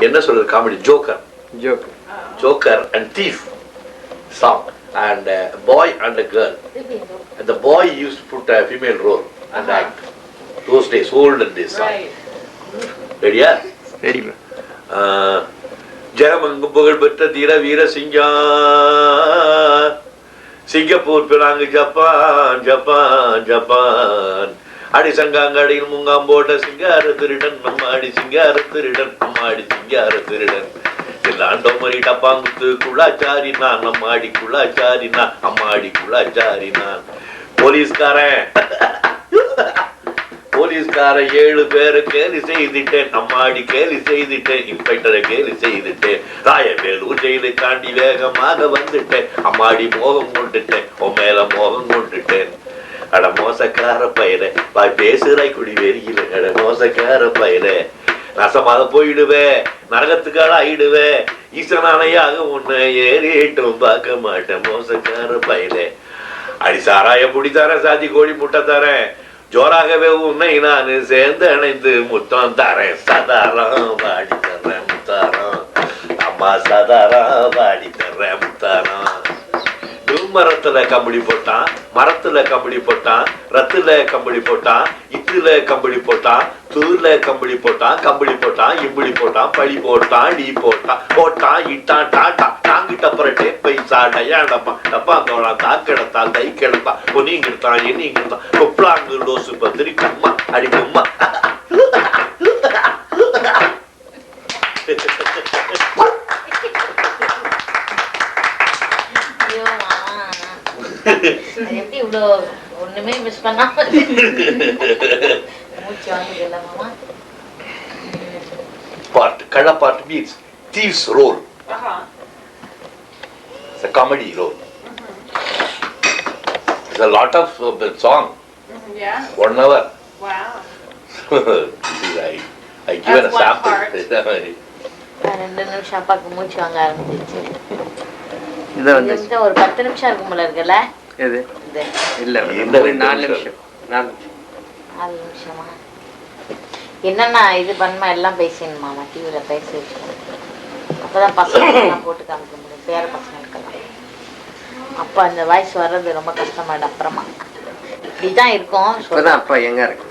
என்ன சொல்றது comedy joker and thief song and a boy and a girl and the boy used to put a female role and act those days olden days song ready ஜெகமங்கும் புகழ் பெற்ற தீர வீர Singapore Penang Japan Japan Japan அடி சங்காங்கடியில் முங்காம்போட்ட சிங்கார திருடன் நம்மாடி சிங்கார திருடன் நம்மாடி சிங்கார திருடன் ஆண்டோமரி டப்பாங்குத்து குள்ளாச்சாரி நான் நம்மாடி குள்ளாச்சாரி நான் அம்மாடி குள்ளாச்சாரி நான் போலீஸ்காரன் 7 பேரை கேலி செய்துட்டேன் அம்மாடி கேலி செய்துட்டேன் இன்ஸ்பெக்டரை கேலி செய்துட்டேன் ராயவேலூர் ஜெயிலை தாண்டி வேகமாக வந்துட்டேன் அம்மாடி மோகம் கொண்டுட்டேன் உன் மேல மோகம் கொண்டுட்டேன் அட மோசக்கார பயிர வாய் பேசுறாய் குடி வெறியில அட மோசக்கார பயிர நசமாக போயிடுவேன் நரகத்துக்கால ஆயிடுவேன் ஈசனானையாக உன்னை ஏறிட்டும் பார்க்க மாட்டேன் மோசக்கார பயிர அடி சாராய புடி தரேன் சாதி கோழி முட்டை தரேன் ஜோராகவே உன்னை நான் சேர்ந்து அணைந்து முத்தம் தரேன் சதாரம் வாடி தர்றேன் முத்தாரம் அம்மா சதாரம் வாடி தர்றேன் முத்தாரம் மரத்துல கம்பளி போட்டான் மரத்துல கம்பளி போட்டான் ரத்துல கம்பளி போட்டான் இத்துல கம்பளி போட்டான் தூர்ல கம்பளி போட்டான் கம்பளி போட்டான் இம்பளி போட்டான் பழி போட்டான் நீ போட்டான் இட்டான் டாட்டா தாங்கிட்ட புரட்டே பைசா டயாடப்பா டப்பா தோழா தாக்கிடத்தான் தை கிடத்தான் பொன்னிங்கிட்டான் என்னிங்கிட்டான் கொப்பளாங்கு லோசு பத்திரி கம்மா அடி கும்மா ஒண்ணுமே மிஸ் பண்ணாம Kala part means thief's role. It's a comedy role. There's a lot of song. Yeah. 1 hour. Wow. I given a sample. 2 நிமிஷம் அப்பாக்கு மூச்சு வாங்க ஆரம்பிச்சிருச்சு. ஒரு 10 நிமிஷம் இருக்கும் போல இருக்குல்ல. எது இல்ல 4 நிமிஷம் 4 நிமிஷமா என்னன்னா இது பண்ணமா எல்லாம் பேசணுமாமா டிவில பேச வச்சுக்கணும் அப்பதான் பசங்க போட்டு காமிக்க முடியும் பேர பசங்களுக்கெல்லாம் அப்ப அந்த வாய்ஸ் வர்றது ரொம்ப கஷ்டமாயிடும் அப்புறமா இப்படிதான் இருக்கும் அப்பா எங்க இருக்கு